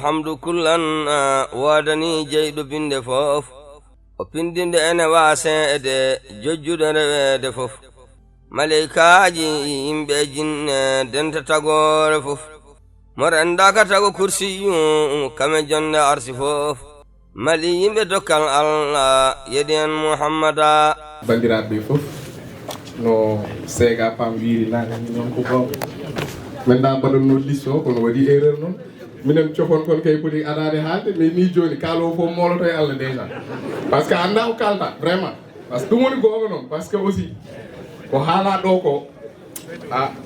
hamdu kullan wadani jeyɗo binde fof o pindinde ene waseede jojjude rewede fof malaikaji yimɓe jinne denta tagore fof moren Daaka tago kursiyu kame jonde arsi fof mali yimɓe dokkal Allah yedi en Muhammada bandiraɓe fof no sega pam wiiri nani non ko gonga maintenant mbaɗonno listo kono waɗi erreur noon minen cofon kon kay poti adade haalde mais ni joni kaalo fof moloto e Allah déjà parce que anda ko kalta vraiment parce que ɗum woni gonga noon parce que aussi ko haala ɗo ko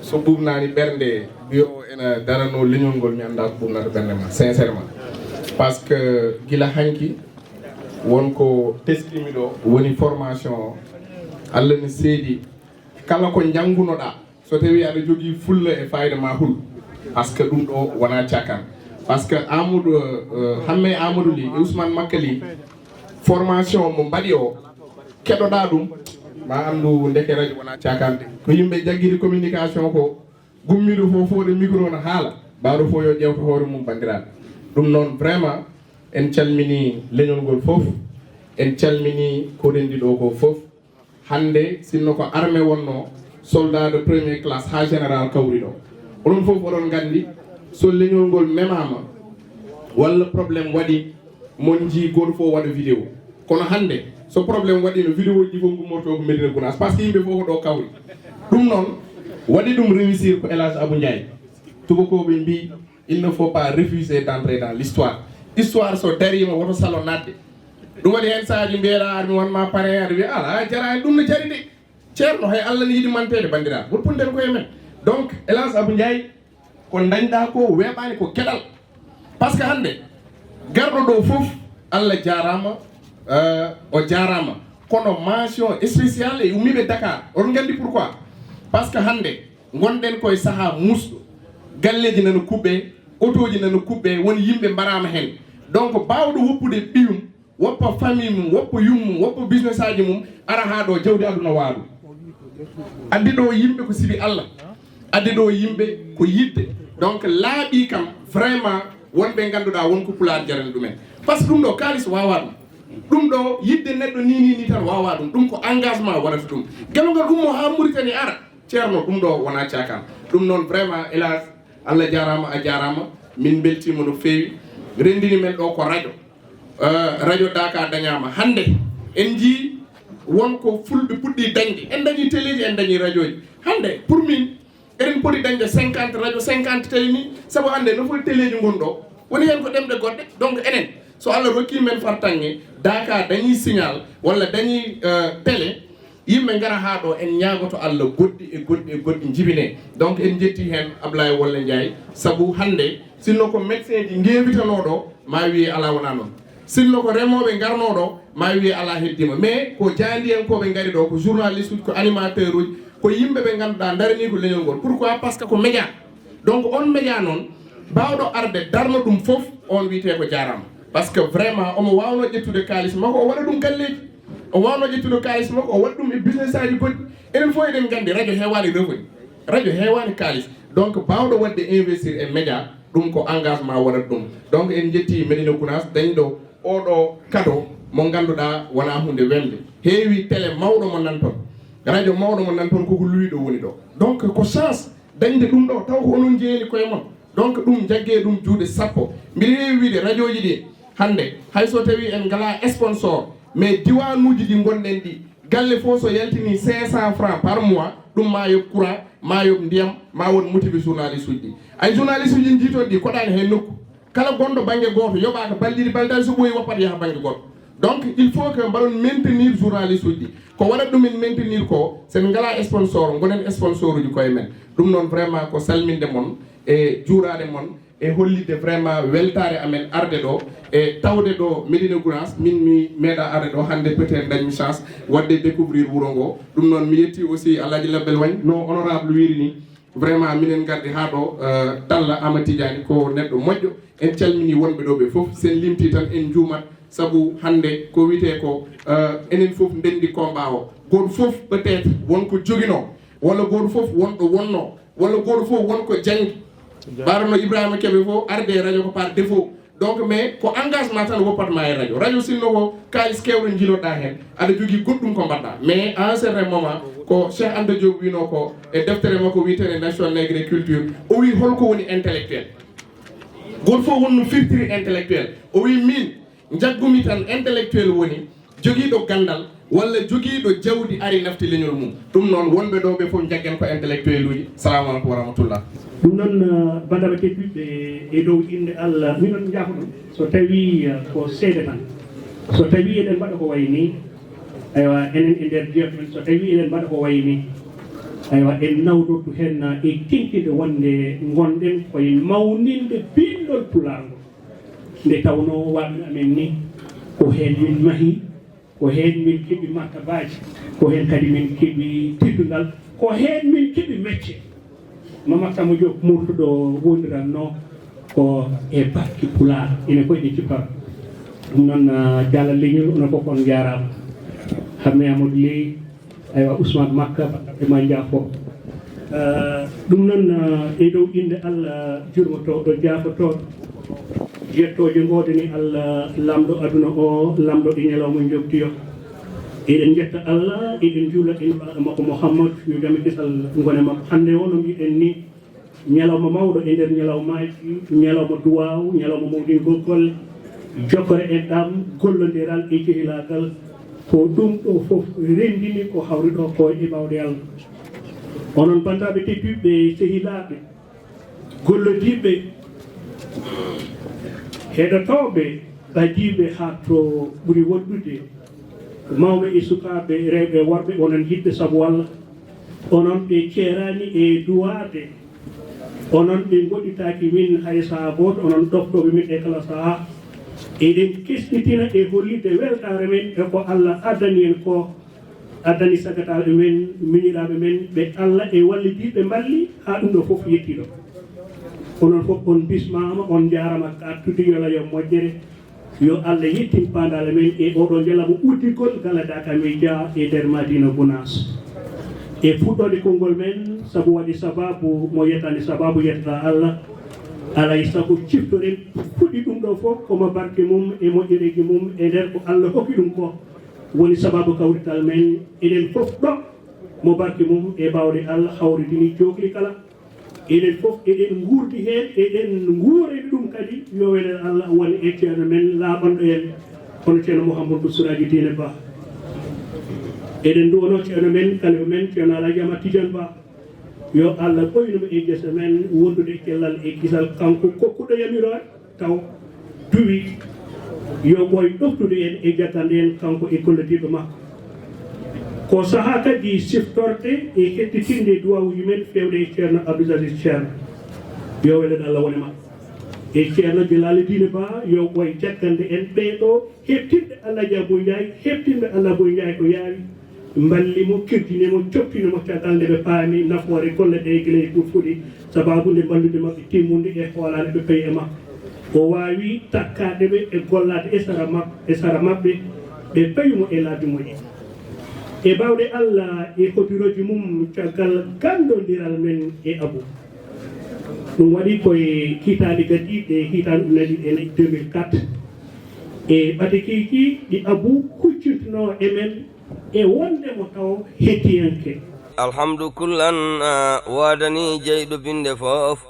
so ɓumnani ɓernde biyo ena darano leñol ngol mi anda ko ɓumnata ɓernde ma sincèrement parce que gila hanki wonko teskimi ɗo woni formation o Allah ne seedi kala ko janngunoɗa so tawi aɗa jogii fulla e fayida ma hul par ce que ɗum ɗo wona cakkan par ce que Amadou Hamme Amadou Ly Ousmane Makkali formation mo mbaɗi o keɗoɗa ɗum ma anndu ndeke radio wona cakande ko yimɓe jagguiri communication ko gummiɗo fofoɗe micro no haala mbawɗo fof yo ƴewto hoore mum bandiraɓe ɗum noon vraiment en calmini leñol ngol fof en calmini ko rendi ɗo ko fof hande sinno ko armée wonno soldat de première classe ha général kawri ɗo onon fof oɗon gandi so leñol ngol memama walla probléme waɗi mon jii goto fof waɗa vidéo kono hande so probléme waɗi no vidéo ji fof gummorto ko Madina Gounass par ce que yimɓe fof ko ɗo kawri ɗum noon waɗi ɗum réussir ko El Hadj Abou Ndiaye tubakoɓe mbi il ne faut pas refuser d'entrer dans l'histoire histoire so darima woto salo nadde ɗum waɗi hen saaji mbiyeɗa armi wonma paré aɗa wiya ala jarani ɗum no jari de ceerno hay Allah ne yiɗi mantede bandiraɓe woppunden koye men donc El Hadj Abou Ndiaye ko dañɗa ko weeɓani ko keɗal par ce que hande garɗo ɗo fof Allah jarama o jarama kono mention spéciale e ummiɓe Dakar on gandi pourquoi par ce que hande gonɗen koye saaha musɗo galleji nana kuɓɓe autoji nana kuɓɓe won yimɓe mbarama hen donc bawɗo woppude ɓiyum woppa famille mum woppa yummum woppa business aji mum ara ha ɗo jawdi aduna waɗum addi ɗo yimɓe ko sibi Allah addi ɗo yimɓe ko yidde donc laaɓi kam vraiment wonɓe ganduɗa wonko pulaar jarani ɗumen par ce que ɗum ɗo kalis wawa ɗum ɗo yidde neɗɗo ni tan wawa ɗum ko engagement waɗata ɗum gelongal ummo ha Mauritanie ara ceerno ɗum ɗo wona cakan ɗum noon vraiment hélas Allah jarama a jarama min beltima no fewi rendini men ɗo ko radio Daaka dañama hande en jii wonko fulɓe puɗɗi dañde en dañi téléji en dañi radio ji hande pour min eɗen poti dañde 50 radio 50 tawi ni saabu hande no foti téléji gon ɗo woni hen ko ɗemɗe goɗɗe donc enen so Allah rokki men fartange Daaka dañi signal walla dañi télé yimɓe gara ha ɗo en ñagoto Allah goɗɗi jibine donc en jetti hen Ablaye Wolle Ndiaye saabu hande sinno ko médecin ji guevitanoɗo ma wiye ala wona noon sinno ko remoɓe garnoɗo ma wiye ala heddima mais ko jandiyankoɓe gari ɗo ko journaliste uji ko animateur uji ko yimɓe ɓe ganduɗa darani ko leñol ngol pourquoi par ce que ko média donc on média noon bawɗo arde darno ɗum foof on wiyete ko jarama par ce que vraiment omo wawno ƴettude kalis makko o waɗa ɗum galleji o wawno ƴettude kalis makko o waɗa ɗum e business aji goɗɗi enen fof eɗen gandi radio heewani revenu radio heewani kalis donc bawɗo wadde investir e média ɗum ko engagement waɗat ɗum donc en jetti Madina Gounass dañɗo oɗo cadeau mo ganduɗa wona hunde welde heewi télé mawɗo mo nan toon radio mawɗo mo nan toon koko luwiɗo woni ɗo donc ko chance dañde ɗum ɗo taw ko onon jeeyani koye mon donc ɗum jaggue ɗum juuɗe sappo mbiɗa heewi wiide radio ji ɗi hande hayso tawi en ngala sponsor mais diwanuji ɗi gonɗen ɗi galle fof so yaltini 500 francs par mois ɗum ma yob courant ma yob ndiyam ma won motivé journaliste uji ɗi ay journaliste uji jiiton ɗi koɗani hen nokku kala gonɗo banggue goto yoɓaka balɗiɗi balɗani so ɓooyi woppat yaha banggue goto donc il faut que mbaɗon maintenir journaliste uji ɗi ko waɗat ɗumen maintenir ko sen ngala sponsor gonen sponsor uji koye men ɗum noon vraiment ko salminde moon e juurade moon e hollide vraiment weltare amen arde ɗo e tawde ɗo Madina Gounass min mi meeɗa arde ɗo hande peut être dañmi chance wadde découvrir wuuro ngo ɗum noon mi yetti aussi Alhaji Labbel Wagne no honorable wiri ni vraiment minen gardi ha ɗo Talla Ama Tidiani ko neɗɗo moƴƴo en calmini wonɓe ɗo ɓe foof sen limti tan en juumat saabu hande ko wiyete ko enen foof ndendi combat o goto foof peut être wonko joguino walla goto foof wonɗo wonno walla goto foof wonko janggi mbaɗono Ibrahima Kebe fof arde radio ko par défaut donc mais ko engagement tan woppatma e radio sinno ko kalis kewɗo jiloɗa hen aɗa jogui goɗɗum ko mbaɗɗa mais à un certain moment ko Cheikh Anta Diop wino ko e deftere makko wiyetene nation agriculture o wi holko woni intellectuel goto fof wonno firtiri intellectuel o wi min jaggumi tan intellectuel woni joguiɗo gandal walla joguiɗo jawdi ari nafti leñol mum ɗum noon wonɓe ɗo ɓe fof jaggen ko intellectuel uji salamu aleykum wa rahmatullah ɗum noon bandaɓe tedduɓe e dow inde Allah minon jaafo ɗum so tawi ko seede tan so tawi eɗen mbaɗa ko way ni aywa enen e nder jeeto men so tawi eɗen mbaɗa ko way ni aywa en nawdottu hen e tenkide wonde gonɗen koye mawninde pinɗol pulargo nde tawno waɓe amen ni ko hen min mahi ko hen min keeɓi martabaji ko hen kadi min keeɓi teddungal ko hen min keeɓi métier Mamadou Diop murtuɗo wondiranno ko e Parti Pular ene koyɗe cipar ɗum noon Diallo leñol onon fof on jarama Hamé Amadou Ley aywa Ousmane Makka e ma jaafo ɗum noon e dow inde Allah jurmotoɗo jaafotoɗo jettoje godani Allah lamɗo aduna o lamɗo ɗi ñalawma jobtiyo eɗen jetta Allah eɗen juula en ɓaɗo makko Mouhammad yo jam kisal gone makko hande o no mbiɗen ni ñalawma mawɗo e nder ñalawmaji ñalawma duwaw ñalawma mawɗingol golle jokkore e ɗam gollodiral e jehilagal ko ɗum ɗo foof rendini ko hawri ɗo ko e ɓawɗe Allah onon bandaɓe tedduɓe sehilaɓe gollodiɓe heɗotoɓe ɓadiɓe ha to ɓuuri woɗɗude mawɓe e sukaɓe rewɓe worɓe onon yiɗɓe saabu walla onon ɓe ceerani e duwade onon ɓe goɗɗitaki min hay saha goto onon ɗoftoɓe min e kala saha eɗen kesɗitina e hollide weltare men e ko Allah addani en ko addani sagataɓe men miñiraɓe men ɓe Allah e wallidiɓe mballi ha ɗum ɗo foof yettiɗo onon fof on bismama on jarama kattude yo Allah yo moƴƴere yo Allah yettin pandale men e oɗo jalamo Guddidgol Galle Daaka Media e nder Madina Gounass e fuɗɗode konngol men sabu waɗi sababu mo yettani sababu yettata Allah alay sago ciftoɗen fuɗɗi ɗum ɗo fof komo barke mum e moƴƴereji mum e nder ko Allah hokki ɗum ko woni sababu kawrital men eɗen fof ɗo mo barke mum e bawde Allah hawridini jokli kala eɗen fof eɗen guurdi hen eɗen guurani ɗum kadi yo welen Allah woni e ceerno men laaɓanɗo en hono ceerno Mouhamadou Souraji Dine Ba eɗen duwono ceerno men kalifa men ceerno Alaji Amad Tidiane Ba yo Allah ɓoynuma e gesa men wondude e cellal e kisal kanko kokkuɗo yamirode taw duwi yo ɓoy ɗoftude en e jattande en kanko e gollodiɓe makko ko saaha kadi siftorde e hettitinde duwawuji men fewde e ceerno Abdoul Aziz ceerno yo welen Allah wone makko e ceerno Bilal Dine Ba yo ɓoy jaggande en ɓeeɗo heɓtinde Alaji Aboy Ndiaye heɓtinde Allah Aboy Ndiaye ko yaawi mballimo kirtinimo coppinimo caggal nde ɓe paami nafoore golle ɗe guila e ɓurfuɗi sababu nde mballude mabɓe timmude e hoolade ɓe payi e makko o wawi takkade ɓe e gollade e sara mabɓe ɓe payimo e laabi moƴƴi e bawɗe Allah e hotiroji mum caggal gandodiral men e Abou ɗum waɗi koye hitande gadiɗe hitande unaɗi e 2004 e ɓatakiji ɗi Abou huccitino e men e wondemo taw hettiyanke alhamdu kullan wadani jeyɗo binde fof